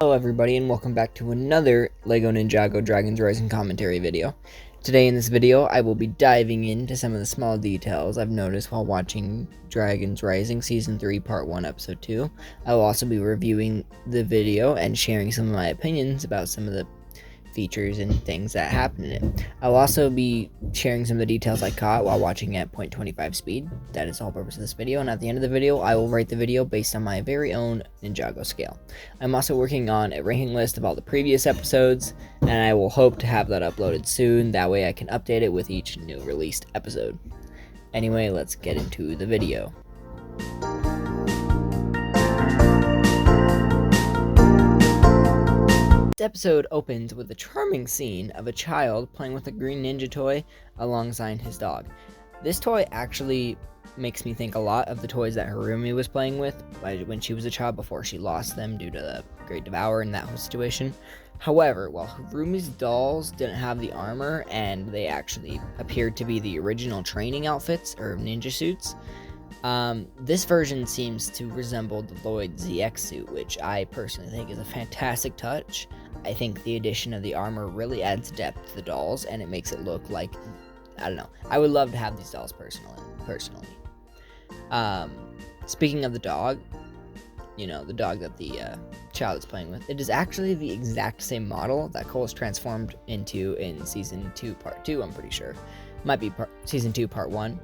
Hello everybody and welcome back to another LEGO Ninjago Dragons Rising commentary video. Today in this video I will be diving into some of the small details I've noticed while watching Dragons Rising Season 3 Part 1 Episode 2. I will also be reviewing the video and sharing some of my opinions about some of the features and things that happen in it. I'll also be sharing some of the details I caught while watching at 0.25 speed. That is the whole purpose of this video, and at the end of the video I will rate the video based on my very own Ninjago scale. I'm also working on a ranking list of all the previous episodes, and I will hope to have that uploaded soon. That way I can update it with each new released episode. Anyway, let's get into the video. This episode opens with a charming scene of a child playing with a green ninja toy alongside his dog. This toy actually makes me think a lot of the toys that Harumi was playing with when she was a child before she lost them due to the Great Devourer and that whole situation. However, while Harumi's dolls didn't have the armor and they actually appeared to be the original training outfits or ninja suits, this version seems to resemble the Lloyd ZX suit, which I personally think is a fantastic touch. I think the addition of the armor really adds depth to the dolls, and it makes it look like, I don't know, I would love to have these dolls personally. Speaking of the dog, the dog that the child is playing with, it is actually the exact same model that Cole is transformed into in Season 2 Part 2, I'm pretty sure. Might be Season 2 Part 1.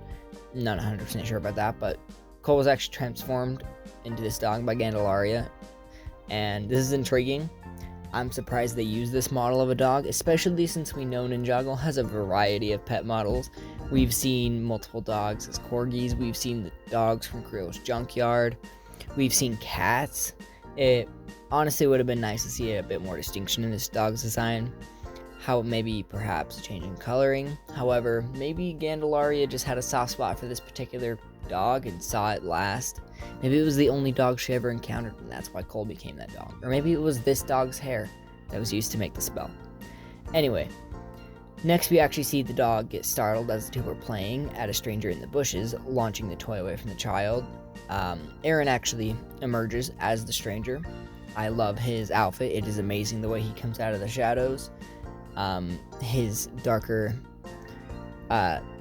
Not 100% sure about that, but Cole was actually transformed into this dog by Candelaria, and this is intriguing. I'm surprised they use this model of a dog, especially since we know Ninjago has a variety of pet models. We've seen multiple dogs as corgis, we've seen the dogs from Creel's Junkyard, we've seen cats. It honestly would have been nice to see a bit more distinction in this dog's design. How maybe perhaps changing coloring. However, maybe Candelaria just had a soft spot for this particular dog and saw it last. Maybe it was the only dog she ever encountered and that's why Cole became that dog. Or maybe it was this dog's hair that was used to make the spell. Anyway, next we actually see the dog get startled as the two are playing at a stranger in the bushes, launching the toy away from the child. Aaron actually emerges as the stranger. I love his outfit. It is amazing the way he comes out of the shadows. His darker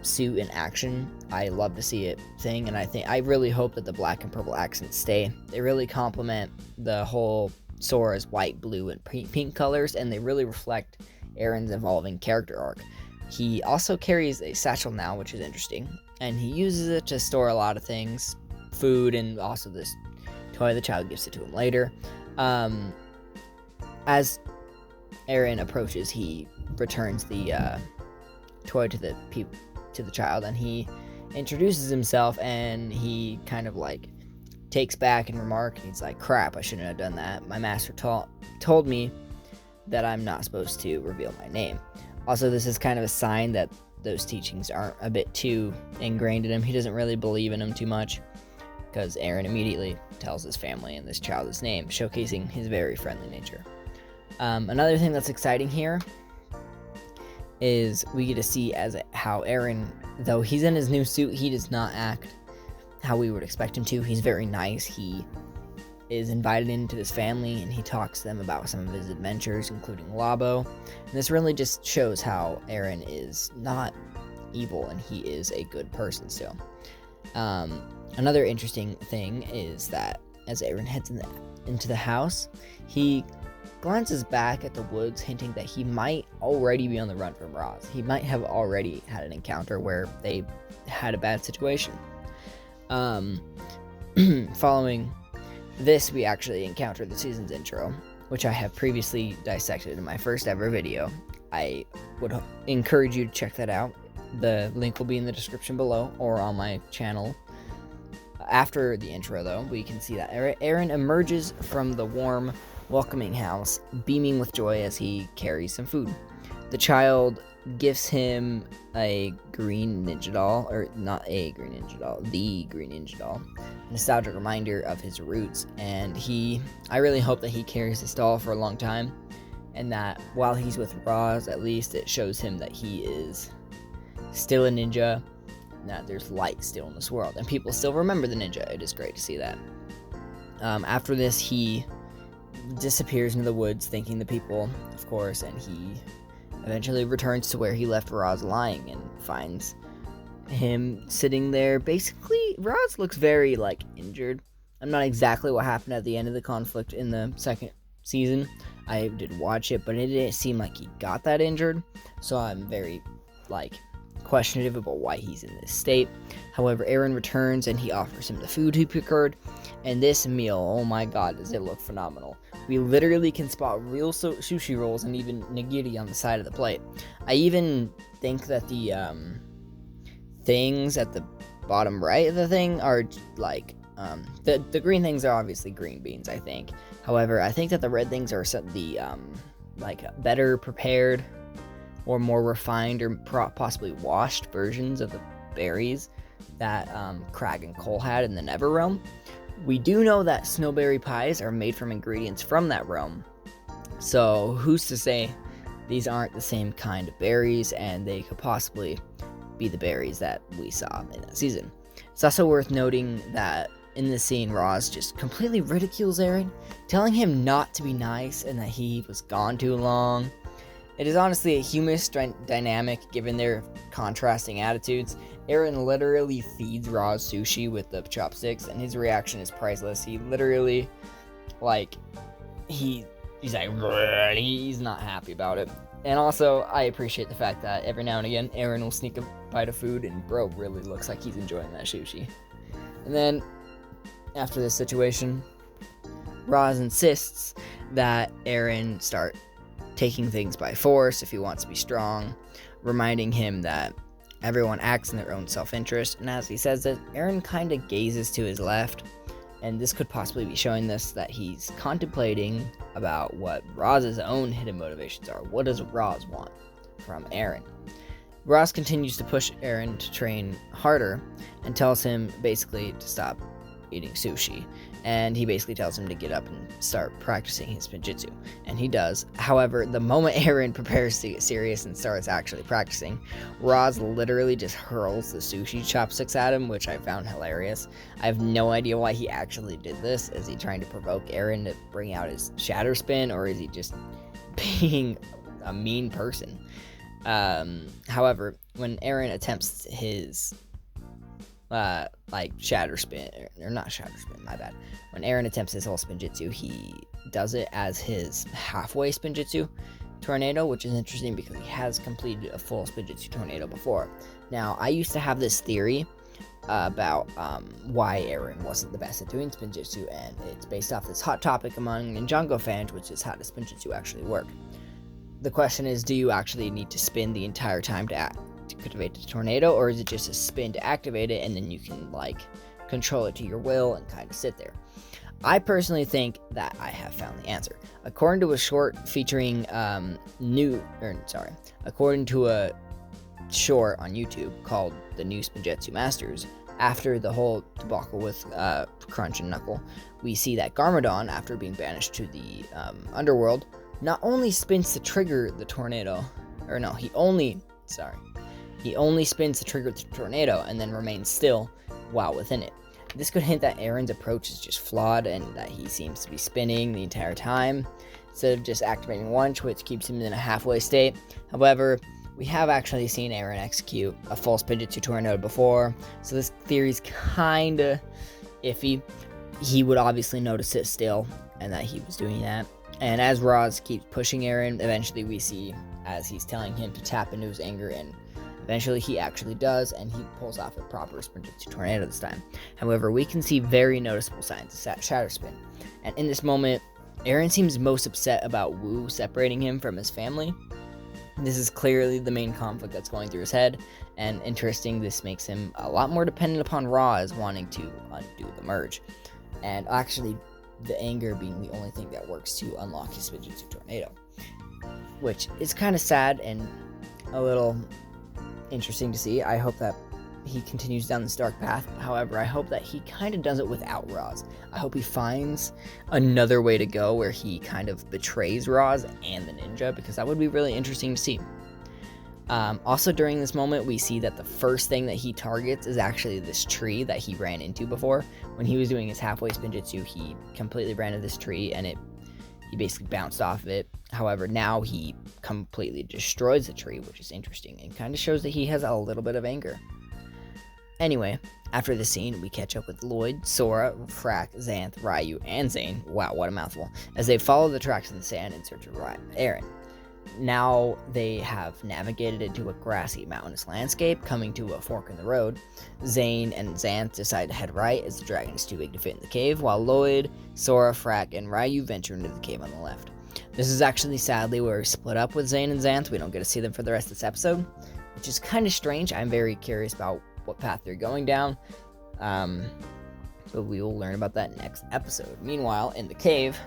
suit in action, I love to see it thing, and I really hope that the black and purple accents stay. They really complement the whole Sora's white, blue, and pink colors, and they really reflect Aaron's evolving character arc. He also carries a satchel now, which is interesting, and he uses it to store a lot of things, food, and also this toy. The child gives it to him later. As Aaron approaches, he returns the toy to the child, and he introduces himself, and he kind of like takes back and remark, and he's like, crap, I shouldn't have done that. My master told me that I'm not supposed to reveal my name. Also, this is kind of a sign that those teachings aren't a bit too ingrained in him. He doesn't really believe in them too much, because Aaron immediately tells his family and this child his name, showcasing his very friendly nature. Another thing that's exciting here is we get to see how Aaron, though he's in his new suit, he does not act how we would expect him to. He's very nice. He is invited into this family, and he talks to them about some of his adventures, including Labo. And this really just shows how Aaron is not evil, and he is a good person still. Another interesting thing is that as Aaron heads into the house, he glances back at the woods, hinting that he might already be on the run from Roz. He might have already had an encounter where they had a bad situation. Following this, we actually encounter the season's intro, which I have previously dissected in my first ever video. I would encourage you to check that out. The link will be in the description below or on my channel. After the intro, though, we can see that Aaron emerges from the warm, welcoming house, beaming with joy as he carries some food. The child gives him a green ninja doll, or not a green ninja doll, the green ninja doll, a nostalgic reminder of his roots, and I really hope that he carries this doll for a long time, and that while he's with Roz, at least it shows him that he is still a ninja, and that there's light still in this world, and people still remember the ninja. It is great to see that. After this, he disappears into the woods, thanking the people, of course, and he eventually returns to where he left Roz lying and finds him sitting there. Basically, Roz looks very, injured. I'm not exactly what happened at the end of the conflict in the second season. I did watch it, but it didn't seem like he got that injured, so I'm very, questionative about why he's in this state. However, Eren returns and he offers him the food he procured, and this meal, oh my god, does it look phenomenal. We literally can spot real sushi rolls and even nigiri on the side of the plate. I even think that the things at the bottom right of the thing are the green things are obviously green beans, I think. However, I think that the red things are the better prepared or more refined or possibly washed versions of the berries that Crag and Cole had in the Never Realm. We do know that snowberry pies are made from ingredients from that realm, so who's to say these aren't the same kind of berries and they could possibly be the berries that we saw in that season. It's also worth noting that in this scene, Roz just completely ridicules Eren, telling him not to be nice and that he was gone too long. It is honestly a humorous dynamic given their contrasting attitudes. Eren literally feeds Roz sushi with the chopsticks, and his reaction is priceless. He literally, he's like, he's not happy about it. And also, I appreciate the fact that every now and again, Eren will sneak a bite of food, and bro really looks like he's enjoying that sushi. And then, after this situation, Roz insists that Eren start taking things by force if he wants to be strong, reminding him that everyone acts in their own self-interest. And as he says it, Eren kind of gazes to his left, and this could possibly be showing us that he's contemplating about what Roz's own hidden motivations are. What does Roz want from Eren? Roz continues to push Eren to train harder and tells him basically to stop eating sushi, and he basically tells him to get up and start practicing his Spinjitzu, and he does. However, the moment Eren prepares to get serious and starts actually practicing, Roz literally just hurls the sushi chopsticks at him, which I found hilarious. I have no idea why he actually did this. Is he trying to provoke Eren to bring out his shatter spin, or is he just being a mean person? However, when Eren attempts his shatter spin, or not shatter spin, my bad. When Eren attempts his whole Spinjitzu, he does it as his halfway Spinjitzu tornado, which is interesting because he has completed a full Spinjitzu tornado before. Now, I used to have this theory about why Eren wasn't the best at doing Spinjitzu, and it's based off this hot topic among Ninjago fans, which is how does Spinjitzu actually work. The question is, do you actually need to spin the entire time to activate the tornado, or is it just a spin to activate it and then you can control it to your will and kind of sit there? I personally think that I have found the answer. According to a short featuring according to a short on YouTube called The New Spinjitzu Masters, after the whole debacle with Crunch and Knuckle, we see that Garmadon, after being banished to the underworld, not only spins to trigger the tornado, he only spins to trigger the tornado and then remains still while within it. This could hint that Eren's approach is just flawed and that he seems to be spinning the entire time instead of just activating once, which keeps him in a halfway state. However, we have actually seen Eren execute a full Spinjitzu tornado before, so this theory's kinda iffy. He would obviously notice it still and that he was doing that. And as Roz keeps pushing Eren, eventually we see as he's telling him to tap into his anger, and eventually he actually does, and he pulls off a proper Spinjitzu tornado this time. However, we can see very noticeable signs of shatter spin. And in this moment, Eren seems most upset about Wu separating him from his family. This is clearly the main conflict that's going through his head, and interesting, this makes him a lot more dependent upon Roz wanting to undo the merge. And actually, the anger being the only thing that works to unlock his Spinjitzu tornado, which is kind of sad and a little interesting to see. I hope that he continues down this dark path. However, I hope that he kind of does it without Roz. I hope he finds another way to go where he kind of betrays Roz and the ninja, because that would be really interesting to see. Also, during this moment, we see that the first thing that he targets is actually this tree that he ran into before. When he was doing his halfway Spinjitzu, he completely ran into this tree, and it He basically bounced off of it. However, now he completely destroys the tree, which is interesting and kind of shows that he has a little bit of anger. Anyway, after the scene, we catch up with Lloyd, Sora, Frack, Xanth, Ryu, and Zane. Wow, what a mouthful. As they follow the tracks in the sand in search of Aaron. Now they have navigated into a grassy, mountainous landscape, coming to a fork in the road. Zane and Xanth decide to head right as the dragon is too big to fit in the cave, while Lloyd, Sora, Frack, and Ryu venture into the cave on the left. This is actually, sadly, where we split up with Zane and Xanth. We don't get to see them for the rest of this episode, which is kind of strange. I'm very curious about what path they're going down, but we will learn about that next episode. Meanwhile, in the cave,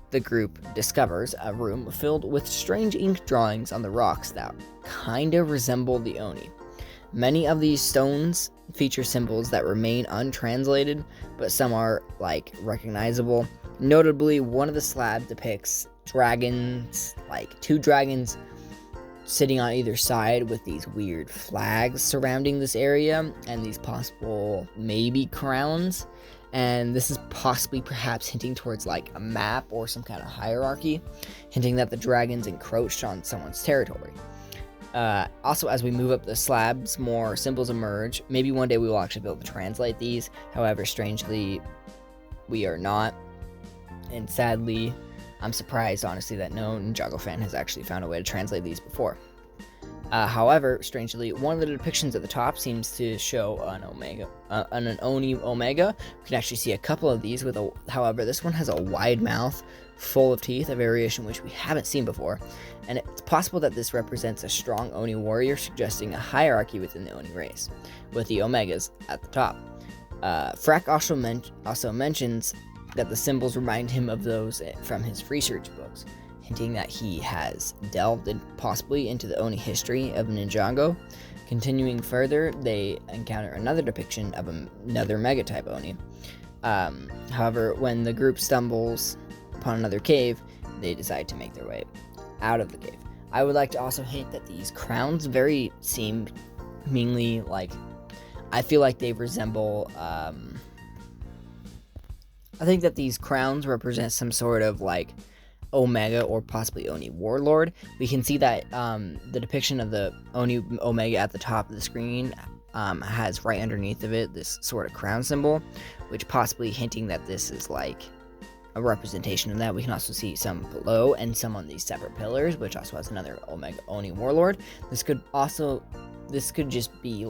the group discovers a room filled with strange ink drawings on the rocks that kinda resemble the Oni. Many of these stones feature symbols that remain untranslated, but some are, recognizable. Notably, one of the slabs depicts dragons, two dragons sitting on either side with these weird flags surrounding this area, and these possible, maybe, crowns. And this is possibly perhaps hinting towards a map or some kind of hierarchy, hinting that the dragons encroached on someone's territory. Also, as we move up the slabs, more symbols emerge. Maybe one day we will actually be able to translate these. However, strangely, we are not. And sadly, I'm surprised, honestly, that no Ninjago fan has actually found a way to translate these before. However, strangely, one of the depictions at the top seems to show an Oni Omega. We can actually see a couple of these however, this one has a wide mouth full of teeth, a variation which we haven't seen before. And it's possible that this represents a strong Oni warrior, suggesting a hierarchy within the Oni race, with the Omegas at the top. Frack also mentions that the symbols remind him of those from his research books, hinting that he has delved possibly into the Oni history of Ninjago. Continuing further, they encounter another depiction of another Mega-type Oni. However, when the group stumbles upon another cave, they decide to make their way out of the cave. I would like to also hint that these crowns very seemingly I feel like they resemble, I think that these crowns represent some sort of Omega or possibly Oni warlord. We can see that the depiction of the Oni Omega at the top of the screen has right underneath of it this sort of crown symbol, which possibly hinting that this is a representation of that. We can also see some below and some on these separate pillars, which also has another Omega Oni warlord. This could just be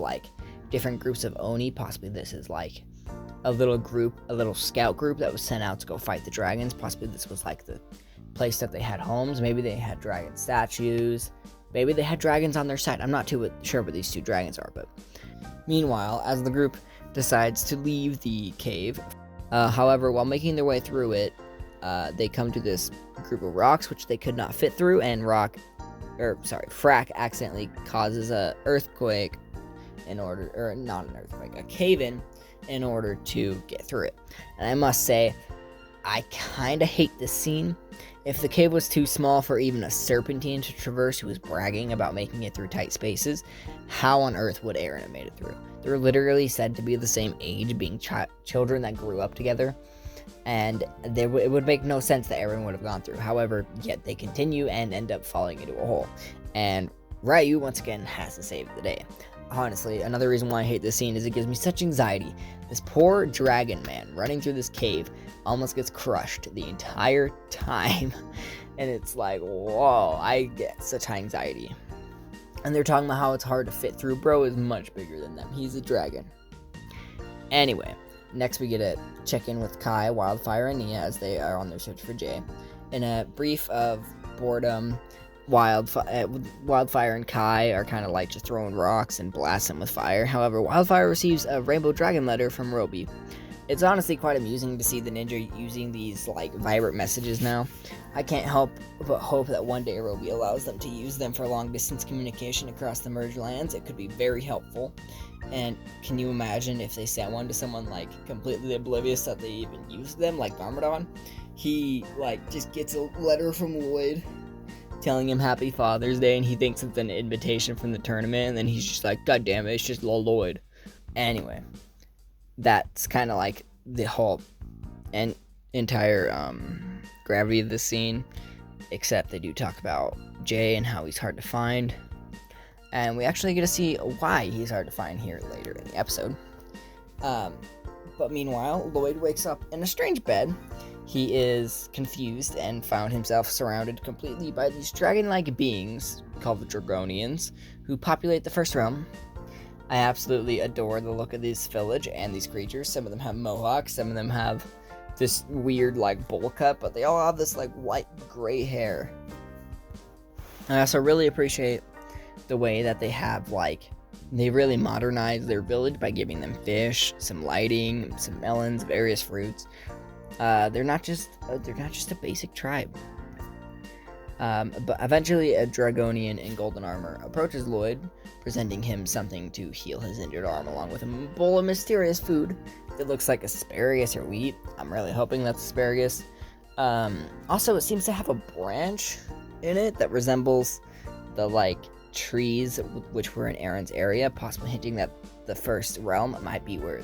different groups of Oni. Possibly this is a little scout group that was sent out to go fight the dragons. Possibly this was the place that they had homes. Maybe they had dragon statues. Maybe they had dragons on their side. I'm not too sure what these two dragons are, but meanwhile, as the group decides to leave the cave, however, while making their way through it, they come to this group of rocks which they could not fit through, and Frack accidentally causes a earthquake a cave-in in order to get through it. And I must say, I kind of hate this scene. If the cave was too small for even a serpentine to traverse who was bragging about making it through tight spaces, how on earth would Aaron have made it through? They're literally said to be the same age, being children that grew up together, and it would make no sense that Aaron would have gone through. However, yet they continue and end up falling into a hole. And Ryu, once again, has to save the day. Honestly, another reason why I hate this scene is it gives me such anxiety. This poor dragon man running through this cave almost gets crushed the entire time. And it's whoa, I get such anxiety. And they're talking about how it's hard to fit through. Bro is much bigger than them. He's a dragon. Anyway, next we get to check in with Kai, Wildfire, and Nia as they are on their search for Jay. In a brief of boredom, Wildfire and Kai are kind of just throwing rocks and blasting with fire. However, Wildfire receives a Rainbow Dragon letter from Roby. It's honestly quite amusing to see the ninja using these vibrant messages now. I can't help but hope that one day Roby allows them to use them for long distance communication across the merged lands. It could be very helpful. And can you imagine if they sent one to someone completely oblivious that they even used them, like Garmadon? He just gets a letter from Lloyd telling him Happy Father's Day, and he thinks it's an invitation from the tournament, and then he's just God damn it, it's just Lloyd. Anyway, that's kind of the whole, and entire gravity of this scene, except they do talk about Jay and how he's hard to find. And we actually get to see why he's hard to find here later in the episode. But meanwhile, Lloyd wakes up in a strange bed. He is confused and found himself surrounded completely by these dragon-like beings called the Dragonians, who populate the first realm. I absolutely adore the look of this village and these creatures. Some of them have mohawks, some of them have this weird like bowl cut, but they all have this like white gray hair. I also really appreciate the way that they have like they really modernize their village by giving them fish, some lighting, some melons, various fruits. They're not just a basic tribe. But eventually a Dragonian in golden armor approaches Lloyd, presenting him something to heal his injured arm, along with a bowl of mysterious food that looks like asparagus or wheat. I'm really hoping that's asparagus. Also, it seems to have a branch in it that resembles the like trees which were in Aaron's area, possibly hinting that the first realm might be where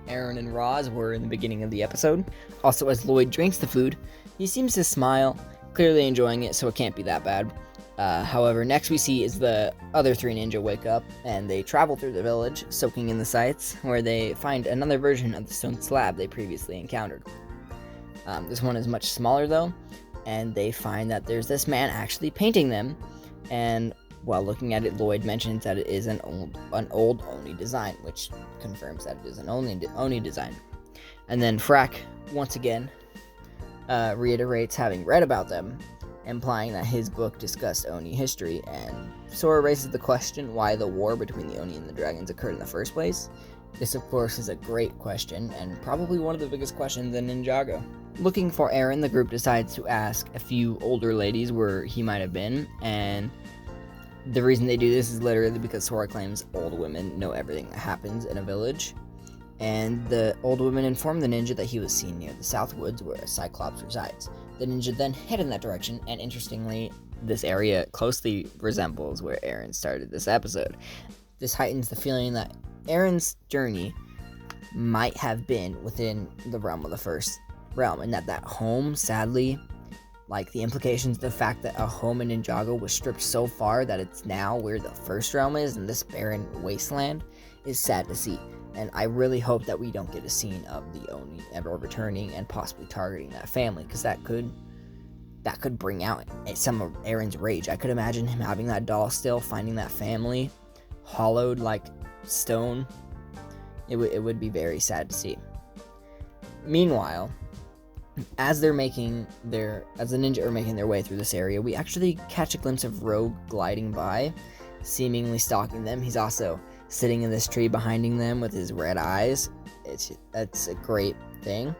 Aaron and Roz were in the beginning of the episode. Also, as Lloyd drinks the food, he seems to smile, clearly enjoying it, so it can't be that bad. However, next we see is the other three ninja wake up, and they travel through the village, soaking in the sights, where they find another version of the stone slab they previously encountered. This one is much smaller though, and they find that there's this man actually painting them, and while looking at it, Lloyd mentions that it is an old Oni design, which confirms that it is an Oni design. And then Frack, once again, reiterates having read about them, implying that his book discussed Oni history, and Sora raises the question why the war between the Oni and the dragons occurred in the first place. This, of course, is a great question, and probably one of the biggest questions in Ninjago. Looking for Aaron, the group decides to ask a few older ladies where he might have been, and the reason they do this is literally because Sora claims old women know everything that happens in a village, and the old woman informed the ninja that he was seen near the South Woods where a Cyclops resides. The ninja then head in that direction, and interestingly, this area closely resembles where Aaron started this episode. This heightens the feeling that Aaron's journey might have been within the realm of the first realm, and that home, sadly, like the implications of the fact that a home in Ninjago was stripped so far that it's now where the first realm is, and this barren wasteland, is sad to see. And I really hope that we don't get a scene of the Oni ever returning and possibly targeting that family, because that could bring out some of Aaron's rage. I could imagine him having that doll still, finding that family hollowed like stone. It would be very sad to see. Meanwhile, as the ninja are making their way through this area, we actually catch a glimpse of Rogue gliding by, seemingly stalking them. He's also sitting in this tree behind them with his red eyes. That's a great thing.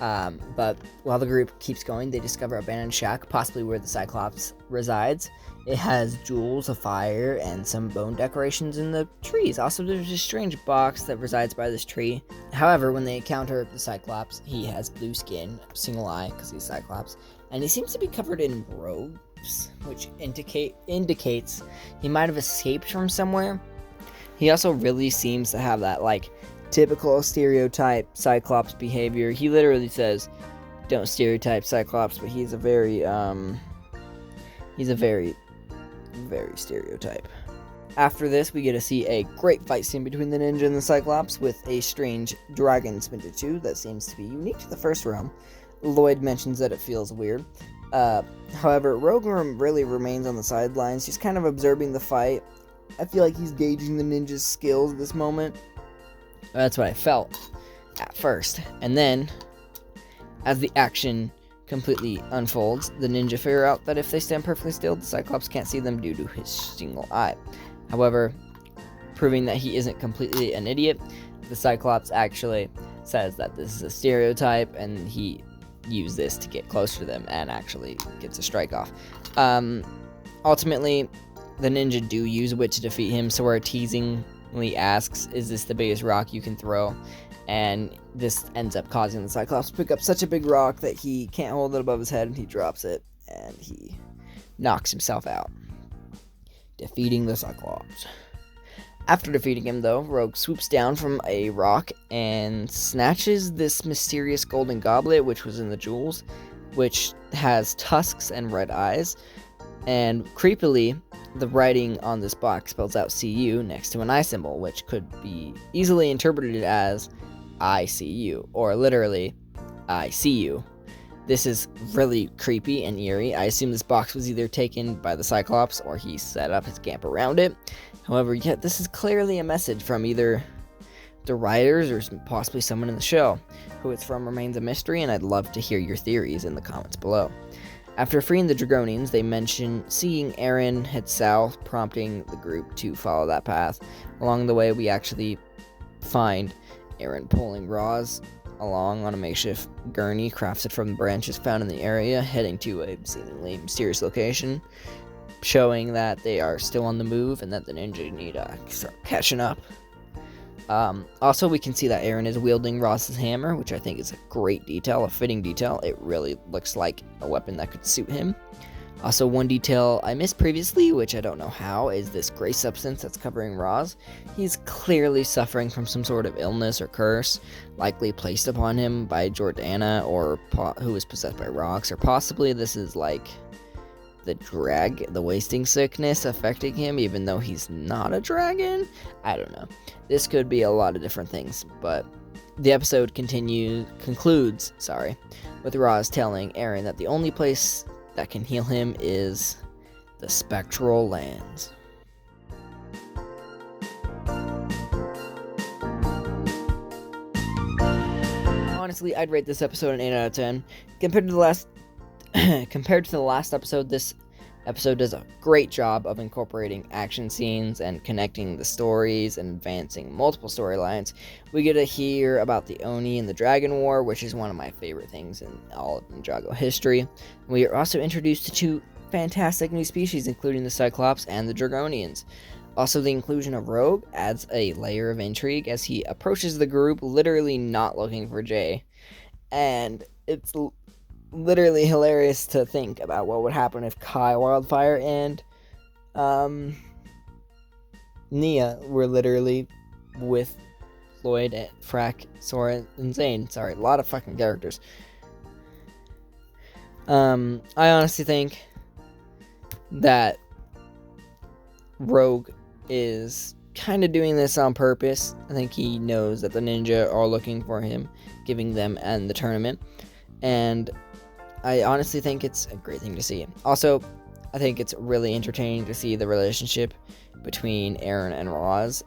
But while the group keeps going, they discover an abandoned shack, possibly where the Cyclops resides. It has jewels of fire and some bone decorations in the trees. Also, there's a strange box that resides by this tree. However, when they encounter the Cyclops, he has blue skin, single eye, because he's Cyclops, and he seems to be covered in robes, which indicates he might have escaped from somewhere. He also really seems to have that, like, typical stereotype Cyclops behavior. He literally says, "Don't stereotype Cyclops," but he's a very very stereotype. After this, we get to see a great fight scene between the ninja and the Cyclops with a strange dragon spinjitzu that seems to be unique to the first realm. Lloyd mentions that it feels weird. However, Rogue really remains on the sidelines, just kind of observing the fight. I feel like he's gauging the ninja's skills at this moment. That's what I felt at first. And then, as the action completely unfolds, the ninja figure out that if they stand perfectly still, the Cyclops can't see them due to his single eye. However, proving that he isn't completely an idiot, the Cyclops actually says that this is a stereotype, and he used this to get closer to them and actually gets a strike off. Ultimately, the ninja do use wit to defeat him. Sora teasingly asks, "Is this the biggest rock you can throw?" And this ends up causing the Cyclops to pick up such a big rock that he can't hold it above his head, and he drops it, and he knocks himself out, defeating the Cyclops. After defeating him, though, Rogue swoops down from a rock and snatches this mysterious golden goblet, which was in the jewels, which has tusks and red eyes. And creepily, the writing on this box spells out "CU" next to an eye symbol, which could be easily interpreted as "I see you," or literally, "I see you." This is really creepy and eerie. I assume this box was either taken by the Cyclops or he set up his camp around it. However, yet this is clearly a message from either the writers or possibly someone in the show. Who it's from remains a mystery, and I'd love to hear your theories in the comments below. After freeing the Dragonians, they mention seeing Eren head south, prompting the group to follow that path. Along the way, we actually find Eren pulling Roz along on a makeshift gurney crafted from the branches found in the area, heading to a seemingly mysterious location, showing that they are still on the move and that the ninja need to start catching up. Also, we can see that Eren is wielding Roz's hammer, which I think is a great detail, a fitting detail. It really looks like a weapon that could suit him. Also, one detail I missed previously, which I don't know how, is this gray substance that's covering Roz. He's clearly suffering from some sort of illness or curse, likely placed upon him by Jordana, or who is possessed by rocks, or possibly this is like the wasting sickness affecting him, even though he's not a dragon. I don't know. This could be a lot of different things, but the episode concludes with Roz telling Eren that the only place that can heal him is the Spectral Lands. Honestly, I'd rate this episode an 8 out of 10. Compared to the last episode, this episode does a great job of incorporating action scenes and connecting the stories and advancing multiple storylines. We get to hear about the Oni and the Dragon War, which is one of my favorite things in all of Ninjago history. We are also introduced to two fantastic new species, including the Cyclops and the Dragonians. Also, the inclusion of Rogue adds a layer of intrigue as he approaches the group literally not looking for Jay. And it's literally hilarious to think about what would happen if Kai, Wildfire, and Nia were literally with Lloyd, Frack, Sora, and Zane. Sorry, a lot of fucking characters. I honestly think that Rogue is kind of doing this on purpose. I think he knows that the ninja are looking for him, giving them and the tournament, and I honestly think it's a great thing to see. Also, I think it's really entertaining to see the relationship between Eren and Roz.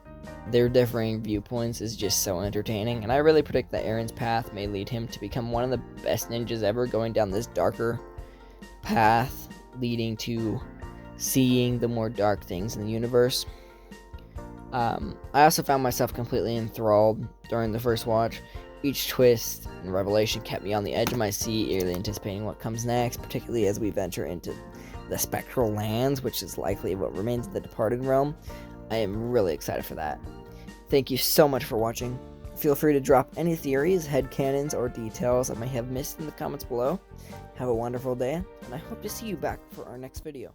Their differing viewpoints is just so entertaining, and I really predict that Eren's path may lead him to become one of the best ninjas ever, going down this darker path, leading to seeing the more dark things in the universe. I also found myself completely enthralled during the first watch. Each twist and revelation kept me on the edge of my seat, eagerly anticipating what comes next, particularly as we venture into the Spectral Lands, which is likely what remains of the Departed Realm. I am really excited for that. Thank you so much for watching. Feel free to drop any theories, headcanons, or details I may have missed in the comments below. Have a wonderful day, and I hope to see you back for our next video.